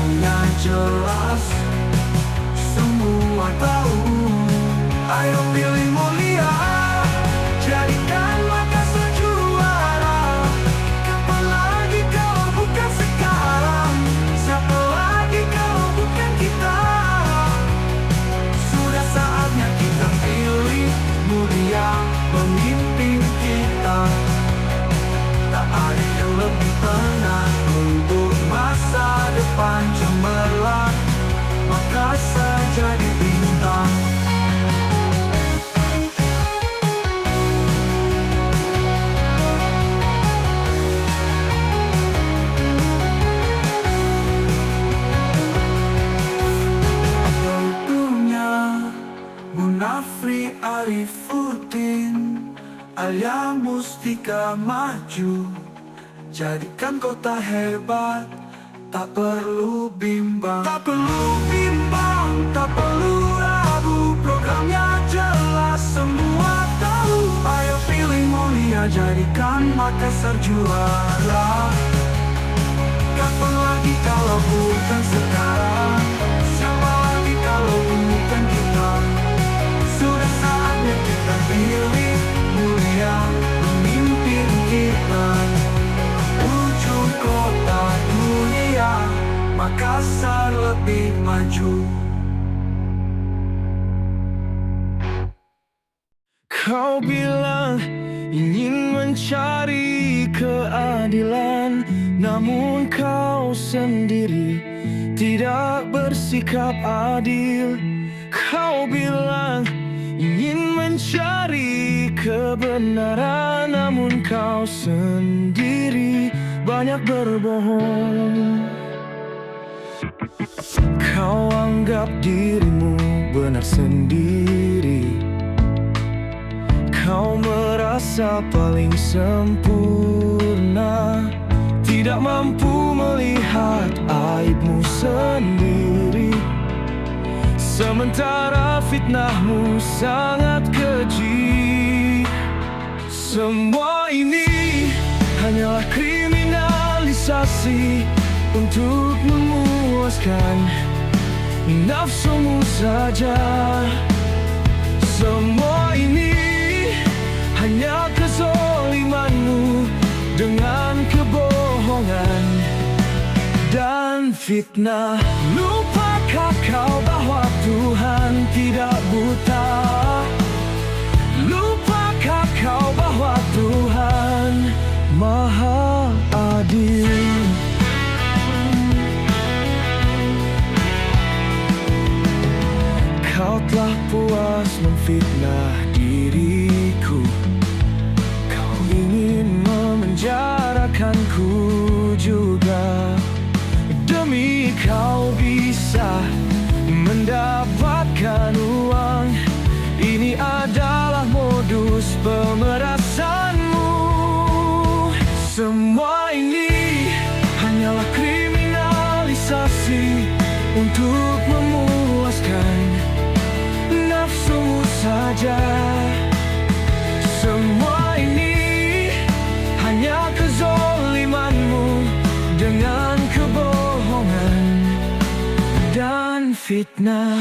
maunya jelas, semua tahu. Ayo pilih mulia, jadikan Makassar juara. Kapan lagi kalau bukan sekarang? Siapa lagi kalau bukan kita? Sudah saatnya kita pilih mulia pemimpin kita. Tak ada yang lebih tenang untuk masa depan cemerlang. Makassar jadi bintang. Munafri Arifuddin Alia Mustika maju, jadikan kota hebat, tak perlu bimbang. Tak perlu bimbang, tak perlu ragu, programnya jelas, semua tahu. Ayo pilih mulia, jadikan Makassar juara. Kapan lagi kalau bukan sekarang? Siapa lagi kalau bukan kita? Sudah saatnya kita pilih mulia pemimpin kita. Ujung kota dunia, Makassar lebih maju. Kau bilang ingin mencari keadilan, namun kau sendiri tidak bersikap adil. Kau bilang ingin mencari kebenaran, namun kau sendiri banyak berbohong. Kau anggap dirimu benar sendiri. Kau merasa paling sempurna, tidak mampu melihat aibmu sendiri. Sementara fitnahmu sangat keji. Semua ini hanyalah kriminalisasi untuk memuaskan nafsumu saja. Semua ini hanya kezalimanmu dengan kebohongan dan fitnah. Lupakah kau bahwa Tuhan tidak buta? Lupakah kau bahwa Tuhan Maha Adil? Kau telah puas memfitnah diriku. Kau ingin memenjarakanku juga, demi kau bisa mendapatkan uang. Ini adalah modus pemerasanmu. Semua ini hanyalah kriminalisasi untuk memuaskan nafsumu saja. Semua ini hanya kezalimanmu dengan kebohongan dan fitnah.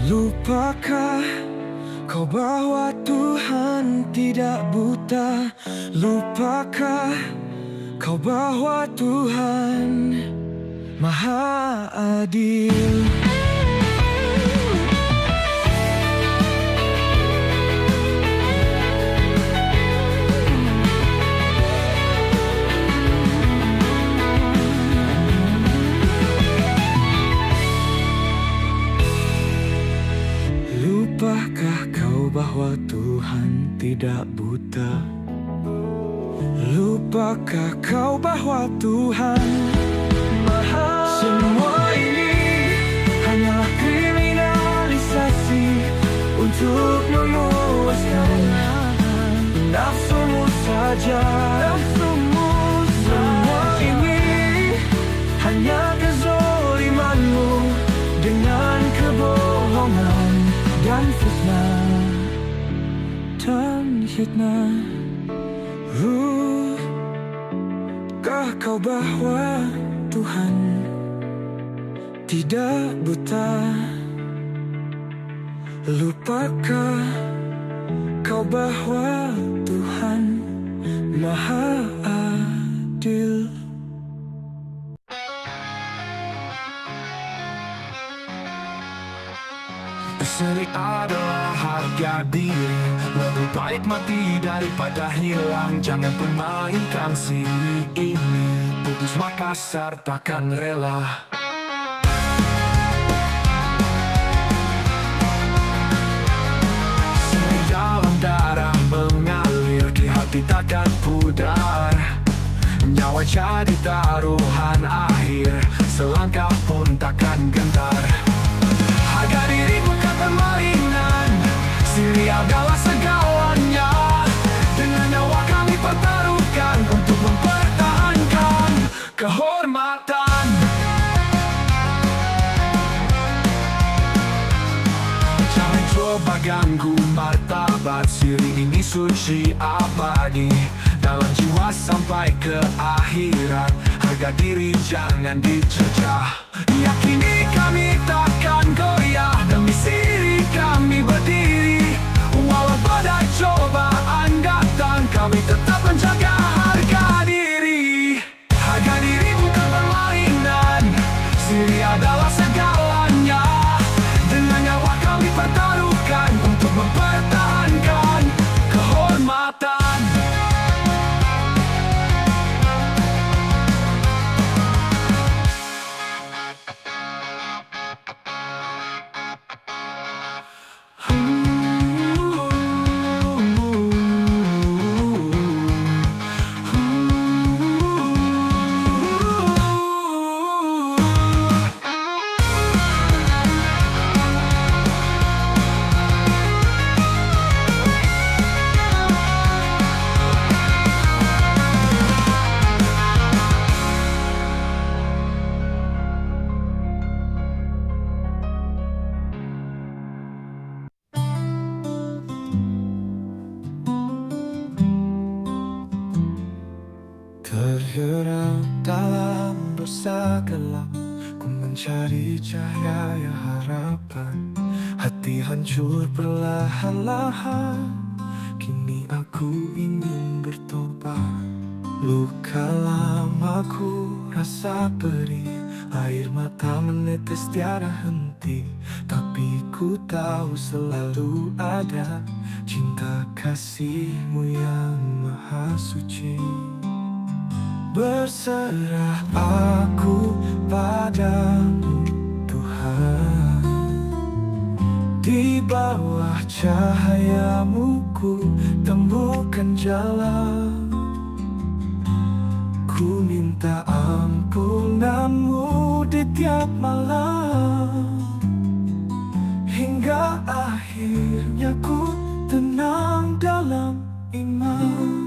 Lupakah kau bahwa Tuhan tidak buta? Lupakah kau bahwa Tuhan Maha Adil? Lupakah kau bahwa Tuhan tidak buta? Lupakah kau bahwa Tuhan Maha? Semua ini hanyalah kriminalisasi untuk memuaskan nafsumu saja. Semua ini hanya kezalimanmu dengan kebohongan dan fitnah. fitnah. Kah kau bahwa Tuhan tidak buta? Lupakah kau bahwa Tuhan Maha Adil? Berserik adalah harga diri, lebih baik mati daripada hilang. Jangan permainkan siri ini, putus Makassar takkan rela. Seni dalam darah mengalir, di hati takkan pudar. Nyawa jadi taruhan akhir, selangkah pun takkan gentar. Harga diri bukan permainan, siri adalah segalanya. Dengan nyawa kami pertaruhkan untuk mempertahankan kehormatan. Jangan coba ganggu martabat, siri ini suci abadi. Dalam jiwa sampai ke akhirat, harga diri jangan dicecah. Yakini kami takkan goyah, demi siri kami berdiri. Walau badai cobaan datang, kami tetap menjaga harga diri. Harga diri bukan permainan, siri adalah segalanya. Dengan nyawa kami pertaruhkan untuk mempertahankan kehormatan. Terjerat dalam dosa gelap, ku mencari cahaya harapan. Hati hancur perlahan-lahan, kini aku ingin bertobat. Luka lama ku rasa perih, air mata menetes tiada henti. Tapi ku tahu selalu ada cinta kasih-Mu yang maha suci. Berserah aku padamu Tuhan, di bawah cahaya-Mu ku temukan jalan. Ku minta ampunan-Mu di tiap malam, hingga akhirnya ku tenang dalam iman.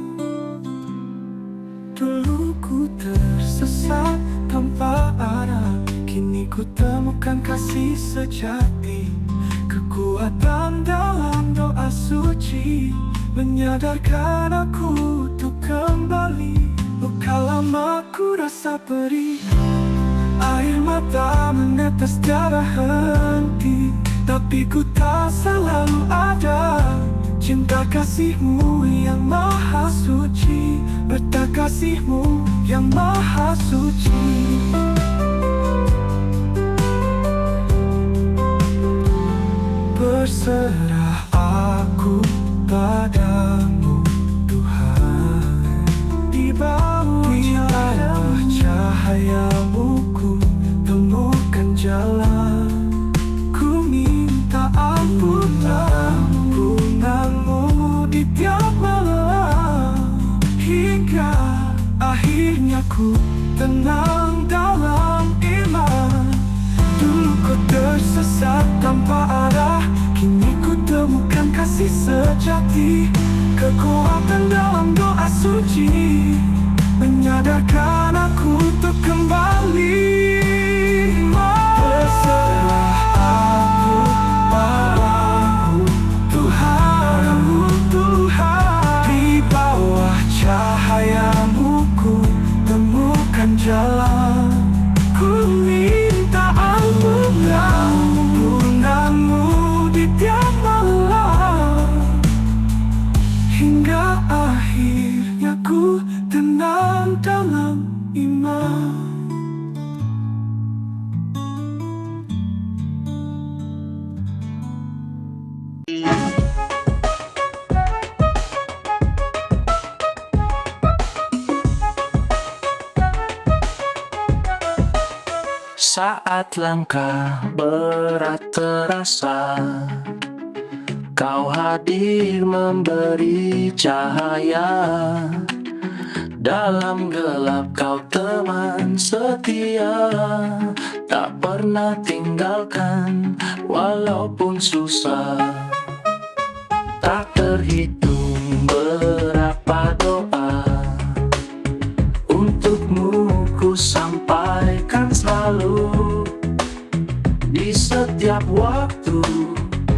Dulu ku tersesat tanpa arah, kini ku temukan kasih sejati. Kekuatan dalam doa suci menyadarkan aku untuk kembali. Luka lama ku rasa perih, air mata menetes tiada henti. Tapi ku tak selalu ada cinta kasih-Mu yang maha suci. Berta kasih-Mu yang maha suci. Berserah aku padamu Tuhan, di bawah cahaya-Mu ku temukan jalan. Ku minta ampunan-Mu di tiap malam, hingga akhirnya ku tenang dalam iman. Dulu ku tersesat tanpa arah, kini ku temukan kasih sejati. Kekuatan dalam doa suci menyadarkan aku untuk kembali. Berserah aku padamu Tuhan, Tuhan. saat langkah berat terasa, Kau hadir memberi cahaya. Dalam gelap Kau teman setia, tak pernah tinggalkan walaupun susah. Tak terhitung berapa doa untukmu ku sampaikan selalu. Di setiap waktu,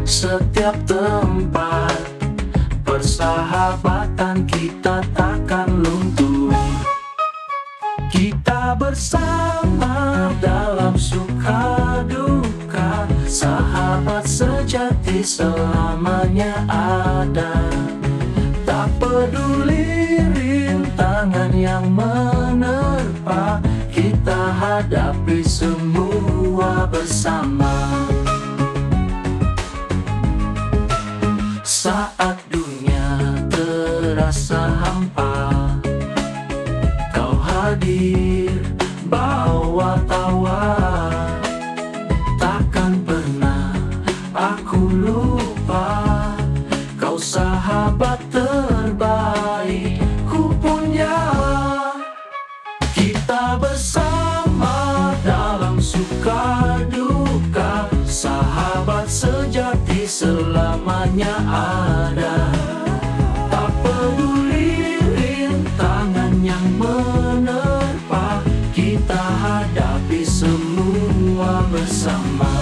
setiap tempat, persahabatan kita takkan luntur. Kita bersama dalam suka duka, sahabat sejati selamanya ada. Tak peduli rintangan yang menerpa, kita hadapi semua bersama. Saat dunia terasa hampa, Kau hadir bawa tawa. Takkan pernah aku lupa, Kau sahabat terbaik ku punya. Kita bersama dalam suka duka, sahabat sejati selamanya ada. Tak peduli rintangan yang menerpa, kita hadapi semua bersama.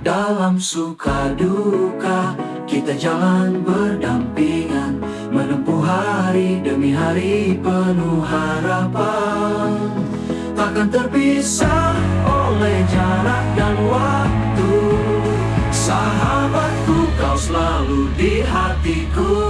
Dalam suka duka, kita jalan berdampingan, menempuh hari demi hari penuh harapan. Takkan terpisah oleh jarak dan waktu, sahabatku kau selalu di hatiku.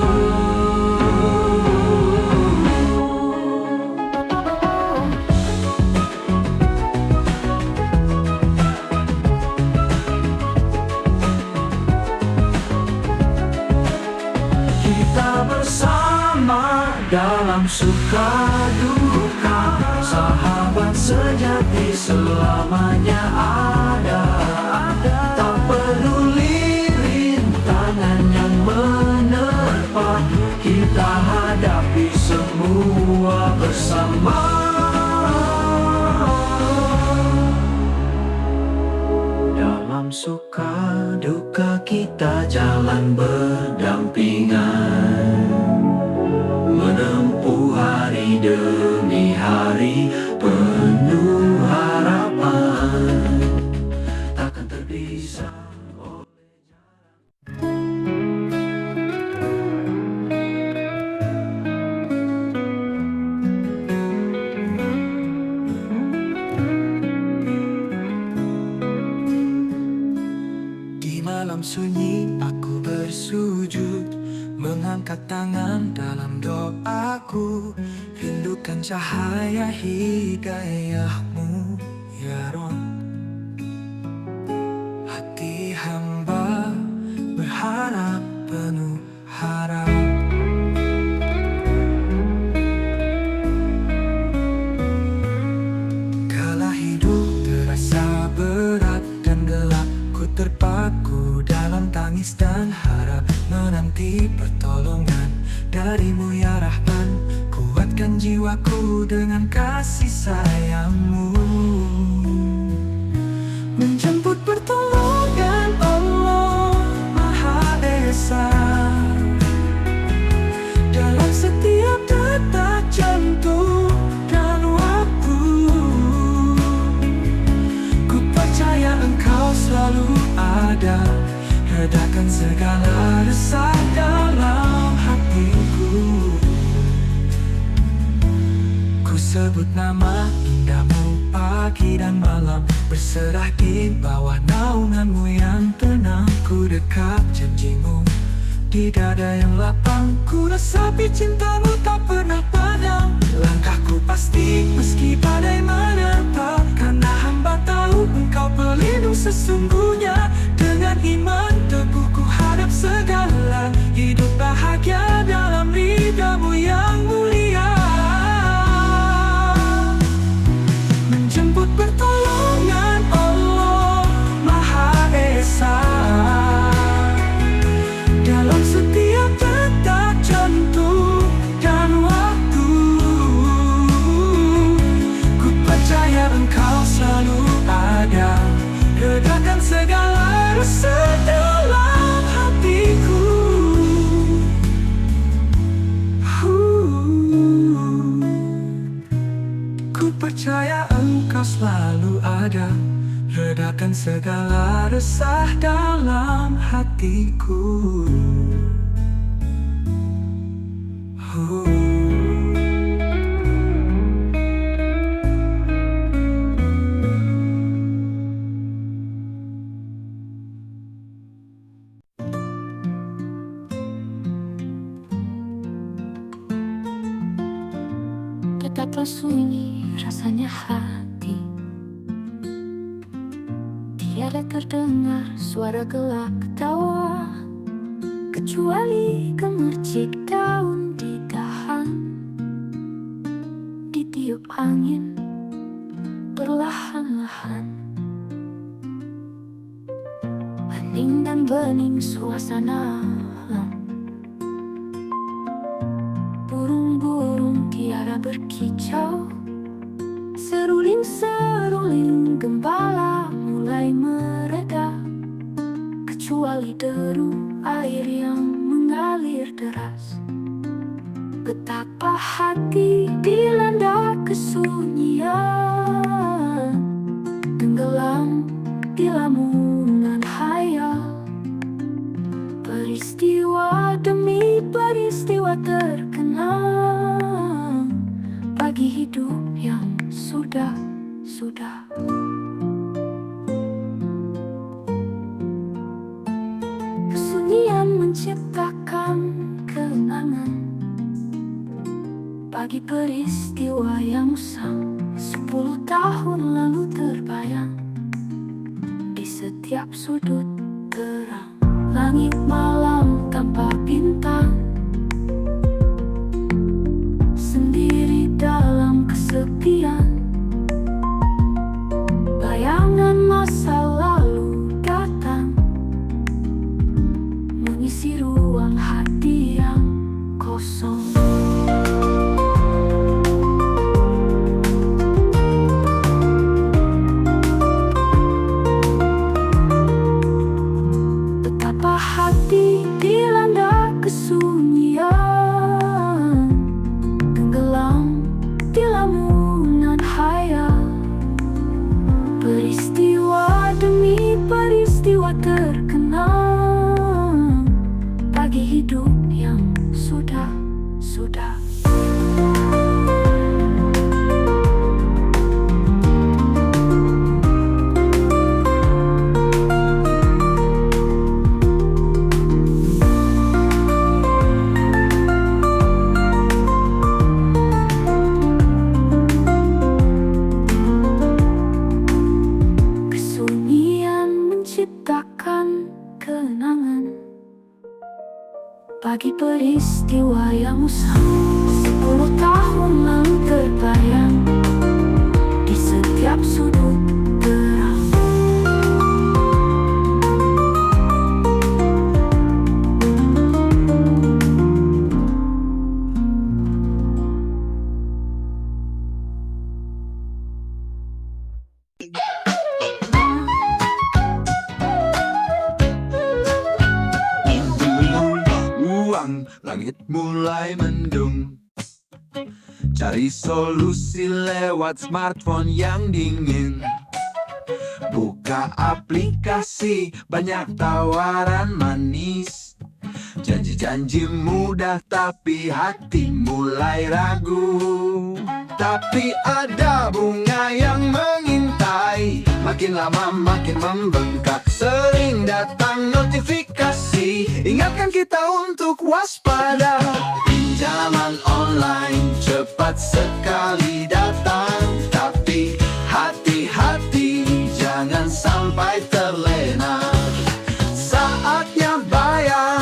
Kita bersama dalam suka duka, sahabat sejati selamanya ada. Tak peduli rintangan yang menerpa, kita hadapi semua bersama. Dalam suka duka kita jalan berdampingan, menempuh hari demi hari penuh harapan. Takkan terpisah oleh Di malam sunyi aku bersujud, mengangkat tangan dalam doaku, rindukan cahaya hidayahmu ya Rob. Hati hamba berharap penuh harap. Kala hidup terasa berat dan gelap, ku terpaku dalam tangis dan harap, menanti pertolongan darimu ya Rahman. Kuatkan jiwaku dengan kasih sayangmu, menjemput pertolongan Allah Maha Esa. Dalam setiap detak jantung dan waktu, ku percaya Engkau selalu ada, redakan segala resah dalam hatiku. Ku sebut nama indahmu pagi dan malam, berserah di bawah naunganmu yang tenang. Ku dekat janjimu di dada yang lapang, ku resapi cintamu tak pernah padam. Langkahku pasti meski badai menerpa, karena hamba tahu Engkau pelindung sesungguhnya. Dengan iman teguh ku segala, hidup bahagia dalam ridha-Mu yang mulia. Menjemput pertolongan Allah Maha Esa dalam setiap detak jantung dan waktu. Ku percaya Engkau selalu ada, redakan segala rasa dalam hatiku. Ku percaya Engkau selalu ada, redakan segala resah dalam hatiku. Betapa sunyi rasanya hati, tiada terdengar suara gelak tawa, kecuali gemercik daun di dahan, ditiup angin perlahan-lahan. Hening dan bening suasana, burung-burung tiada berkicau, seruling-seruling gembala mulai mereda, kecuali deru air yang mengalir deras. Betapa hati dilanda kesunyian, tenggelam di lamunan hayal. Peristiwa demi peristiwa terkenang, bagi hidup yang sudah. Kesunyian menciptakan kenangan, bagi peristiwa yang usang 10 tahun lalu terbayang di setiap sudut terang. Langit malam tanpa bintang, sendiri dalam kesepian. Bayangan masa lalu datang, mengisi ruang hati yang kosong. Betapa hati dilanda kesunyian, tenggelam di lamunan hayal. Peristiwa demi peristiwa terkenang, bagi hidup yang sudah. Menciptakan kenangan, bagi peristiwa yang usang 10 tahun lalu terbayang di setiap sudut terang. Langit mulai mendung, cari solusi lewat smartphone yang dingin. Buka aplikasi, banyak tawaran manis, janji-janji mudah tapi hati mulai ragu. Tapi ada bunga yang mengintai, makin lama makin membengkak, sering datang notifikasi, ingatkan kita untuk waspada. Pinjaman online cepat sekali datang, tapi hati-hati jangan sampai terlena. Saatnya bayar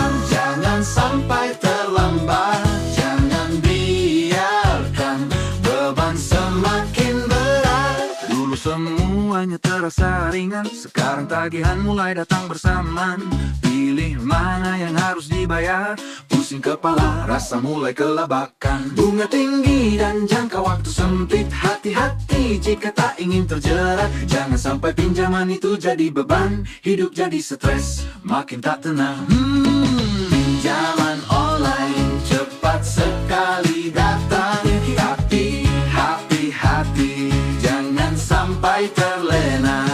terasa ringan. Sekarang tagihan mulai datang bersamaan. Pilih mana yang harus dibayar. Pusing kepala, rasa mulai kelabakan. Bunga tinggi dan jangka waktu sempit. Hati-hati jika tak ingin terjerat. Jangan sampai pinjaman itu jadi beban. Hidup jadi stres, makin tak tenang. Pinjaman online cepat sekali datang. Tapi hati-hati, jangan sampai terlena.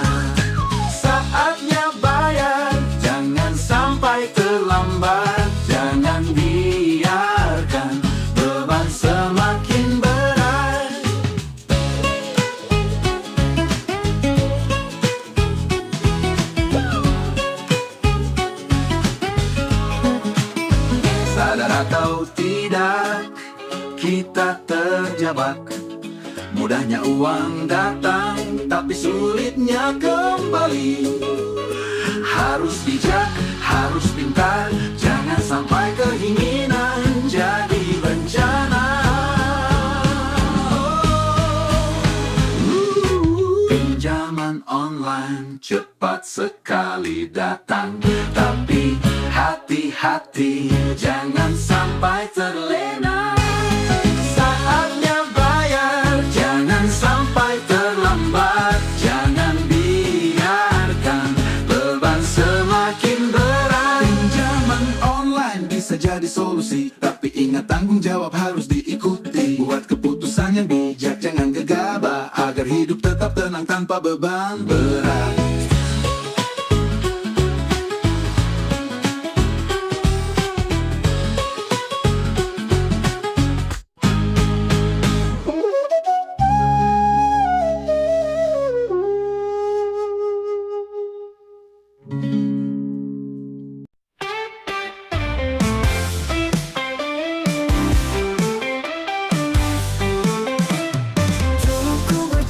Saatnya bayar, jangan sampai terlambat. Jangan biarkan beban semakin berat. Sadar atau tidak, kita terjebak. Mudahnya uang datang, tapi sulitnya kembali. Harus bijak, harus pintar. Jangan sampai keinginan jadi bencana. Pinjaman online cepat sekali datang. Tapi hati-hati, jangan sampai terlena. Saatnya bayar, jangan sampai terlambat. Jangan biarkan beban semakin berat. Pinjaman online bisa jadi solusi, tapi ingat tanggung jawab harus diikuti. Buat keputusan yang bijak, jangan gegabah, agar hidup tetap tenang tanpa beban berat.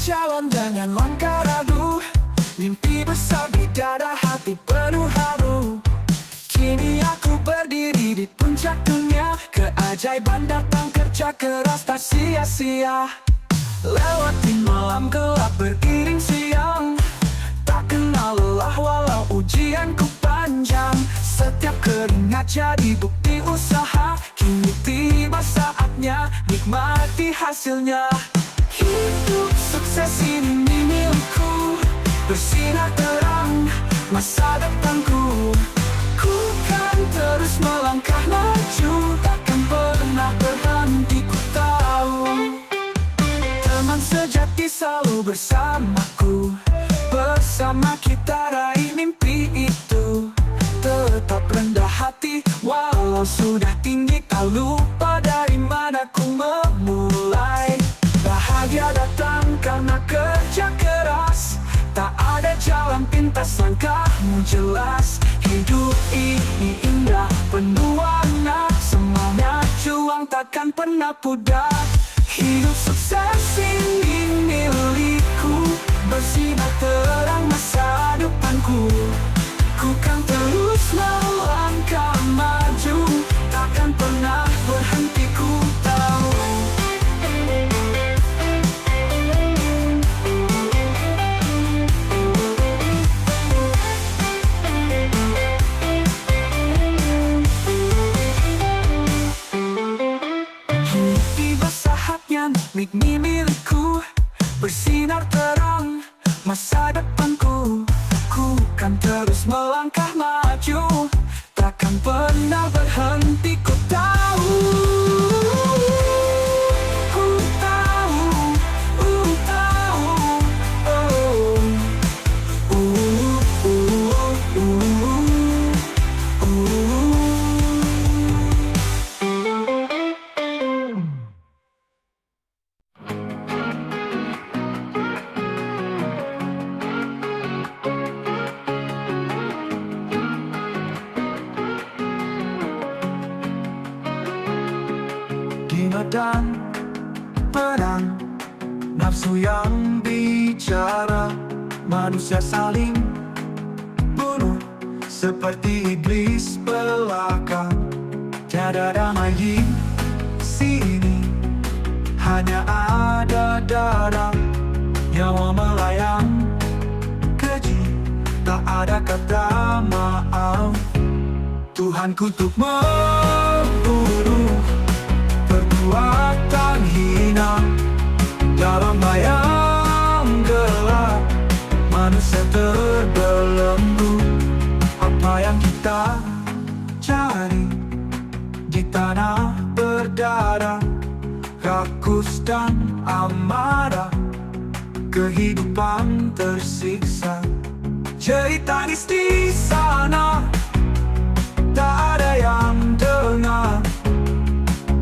Jalan dengan langkah ragu, mimpi besar di dada, hati penuh haru. Kini aku berdiri di puncak dunia. Keajaiban datang, kerja keras tak sia-sia. Lewati malam gelap beriring siang. Tak kenal lelah walau ujianku panjang. Setiap keringat jadi bukti usaha. Kini tiba saatnya nikmati hasilnya. Hidup sukses ini milikku, bersinar terang masa depanku. Ku kan terus melangkah maju, takkan pernah berhenti ku tahu. Teman sejati selalu bersamaku, bersama kita raih mimpi itu. Tetap rendah hati walau sudah tinggi, tak lupa dari mana ku memulai. Bahagia datang karena kerja keras, tak ada jalan pintas, langkahmu jelas. Hidup ini indah, penuh warna, semuanya juang takkan pernah pudar. Hidup sukses ini milikku, bersinar terang masa depanku. Ku kan terus melangkah maju, takkan pernah berhenti ku tahu. Nikmi milikku, bersinar terang masa depanku. Ku kan terus melangkah maju, takkan pernah berhenti ku tahu. Ku tahu, tahu, oh. Di medan perang, nafsu yang bicara, manusia saling bunuh seperti iblis belaka. Tiada damai di sini, hanya ada darah, nyawa melayang ada kata maaf. Tuhan kutuk membunuh perbuatan hina. Dalam bayang gelap manusia terbelenggu. Apa yang kita cari di tanah berdarah, rakus dan amarah, kehidupan tersiksa. Jerit tangis di sana, tak ada yang dengar.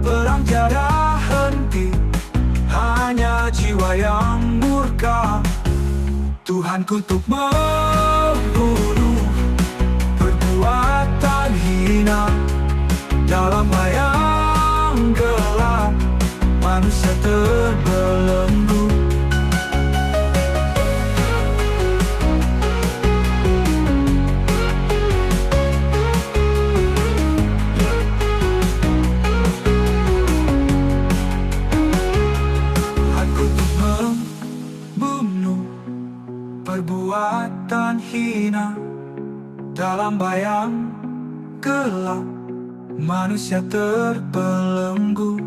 Perang tiada henti, hanya jiwa yang murka. Tuhan kutuk membunuh perbuatan hina. Dalam bayang gelap manusia terbelenggu. Perbuatan hina. Dalam bayang gelap manusia terbelenggu.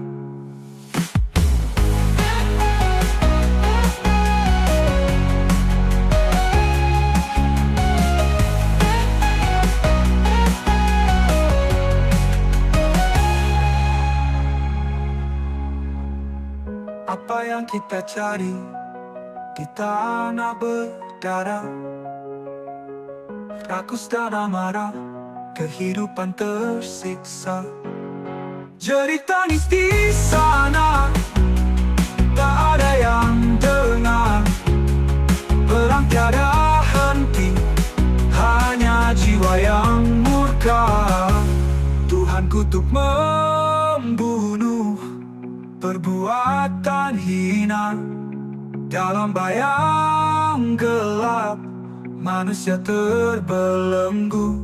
Apa yang kita cari di tanah berdarah, rakus dan amarah, kehidupan tersiksa. Jerit tangis di sana, tak ada yang dengar. Perang tiada henti, hanya jiwa yang murka. Tuhan kutuk membunuh perbuatan hina. Dalam bayang gelap manusia terbelenggu.